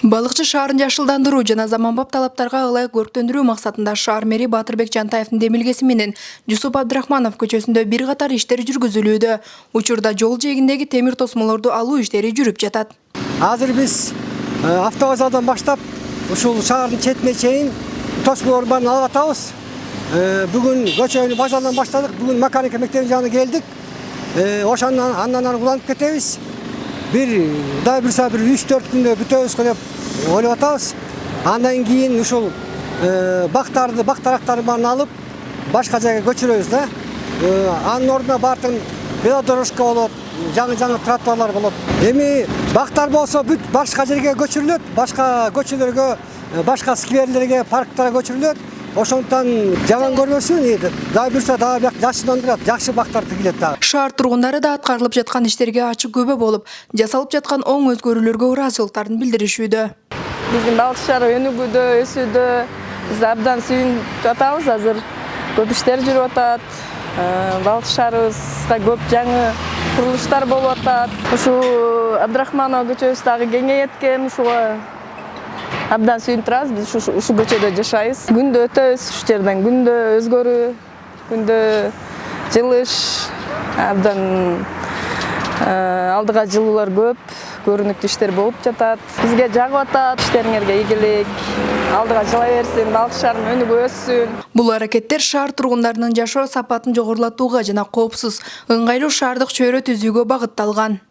Балыкчы шаарын жашылдандыруу жана заманбап талаптарга ылайык көрктөндүрүү максатында шаар мэри Батырбек Жантаевдин демилгеси менен Жусуп Абдрахманов көчөсүндө бир катар иштер жүргүзүлүүдө. Учурда жол жээгиндеги темир тосмолорду алуу иштери жүрүп жатат. Азыр биз автовокзалдан баштап ушул шаардын четине чейин тосмолордун баарын алып атабыз. Бүгүн көчөнү вокзалдан баштадык. Бүгүн механика мектебинин жанына келдик. Ошондон андан ары уланып кетебиз. Bir 3-4 күндө бүтөбүз деп ойлоп атабыз. Андан кийин ушул бактарактарды баарын алып башка жайга көчүрөбүз да. Анын ордуна баардык велодорожка болот, жаңы тротуарлар болот. Эми бактар болсо бүт башка жерге көчүрүлөт, башка көчөлөргө, башка скверлерге, парктарга көчүрүлөт. Ошондон жаман көрбөсүн, дагы бирсе дагы жакшыландырат, жакшы бактар тигилет дагы. Шаар тургундары да аткарылып жаткан иштерге ачык күбө болуп, жасалып жаткан оң өзгөрүүлөргө ыраазычылыктарын билдиришүүдө. Биздин балык шаары өнүгүүдө, өсүүдө биз абдан сүйүнүп атабыз азыр. Көп иштер жүрүп атат. Балык шаарыбызга көп жаңы курулуштар болуп атат. Ушул Абдрахманов көчөбүз дагы кеңейет экен, ушуга абдан сүйүнүп турабыз. Биз ушу көчөдө жашайбыз. Күндө өтөбүз ушу жерден, күндө өзгөрүү, күндө жылыш, абдан алдыга жылуулар көп, көрүнүктүү иштер болуп жатат. Бизге жагып атат, иштериңерге ийгилик, алдыга жыла берсин, балык шаардын өнүгүп өссүн. Бул аракеттер шаар тургундарынын жашоо сапатын жогорулатууга жана коопсуз, ыңгайлуу шаардык чөйрө түзүүгө багытталган.